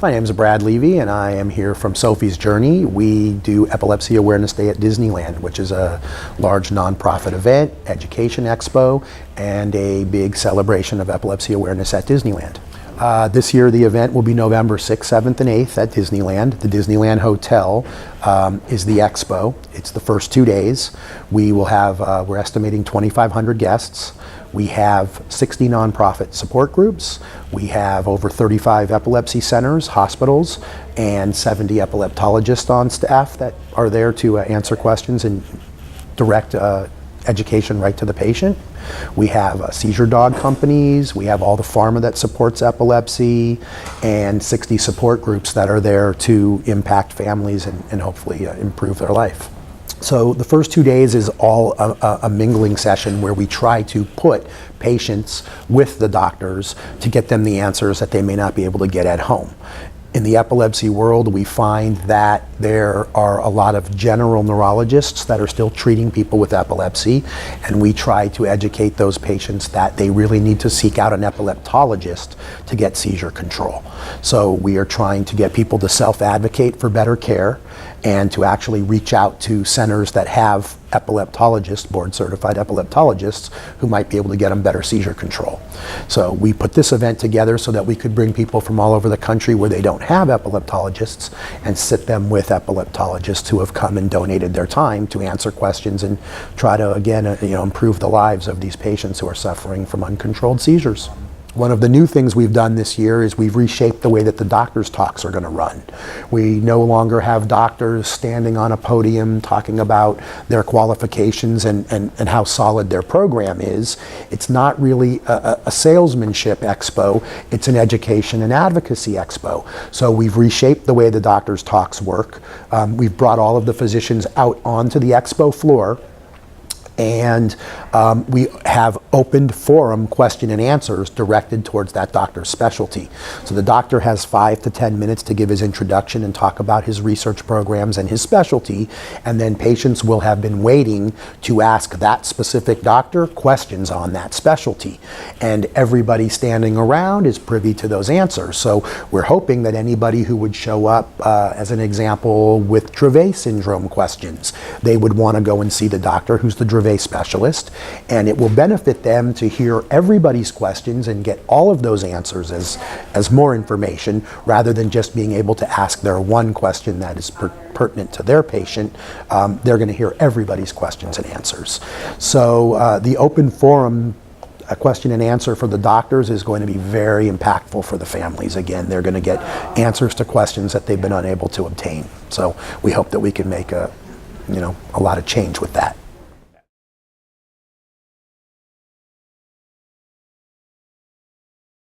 My name is Brad Levy, and I am here from Sophie's Journey. We do Epilepsy Awareness Day at Disneyland, which is a large nonprofit event, education expo, and a big celebration of epilepsy awareness at Disneyland. This year the event will be November 6th, 7th, and 8th at Disneyland. The Disneyland Hotel is the expo. It's the first 2 days. We will have, we're estimating 2,500 guests. We have 60 nonprofit support groups. We have over 35 epilepsy centers, hospitals, and 70 epileptologists on staff that are there to answer questions and direct education right to the patient. We have seizure dog companies, we have all the pharma that supports epilepsy, and 60 support groups that are there to impact families and hopefully improve their life. So the first 2 days is all a mingling session where we try to put patients with the doctors to get them the answers that they may not be able to get at home. In the epilepsy world, we find that there are a lot of general neurologists that are still treating people with epilepsy, and we try to educate those patients that they really need to seek out an epileptologist to get seizure control. So we are trying to get people to self-advocate for better care and to actually reach out to centers that have epileptologists, board-certified epileptologists, who might be able to get them better seizure control. So we put this event together so that we could bring people from all over the country where they don't have epileptologists and sit them with epileptologists who have come and donated their time to answer questions and try to, again, improve the lives of these patients who are suffering from uncontrolled seizures. One of the new things we've done this year is we've reshaped the way that the doctors' talks are going to run. We no longer have doctors standing on a podium talking about their qualifications and how solid their program is. It's not really a salesmanship expo, it's an education and advocacy expo. So we've reshaped the way the doctors' talks work. We've brought all of the physicians out onto the expo floor, and we have opened forum question and answers directed towards that doctor's specialty. So the doctor has 5 to 10 minutes to give his introduction and talk about his research programs and his specialty, and then patients will have been waiting to ask that specific doctor questions on that specialty. And everybody standing around is privy to those answers. So we're hoping that anybody who would show up, as an example, with Dravet syndrome questions, they would want to go and see the doctor who's the Dravet specialist, and it will benefit them to hear everybody's questions and get all of those answers as more information, rather than just being able to ask their one question that is pertinent to their patient. They're going to hear everybody's questions and answers. So the open forum, a question and answer for the doctors, is going to be very impactful for the families. Again, they're going to get answers to questions that they've been unable to obtain. So we hope that we can make a lot of change with that.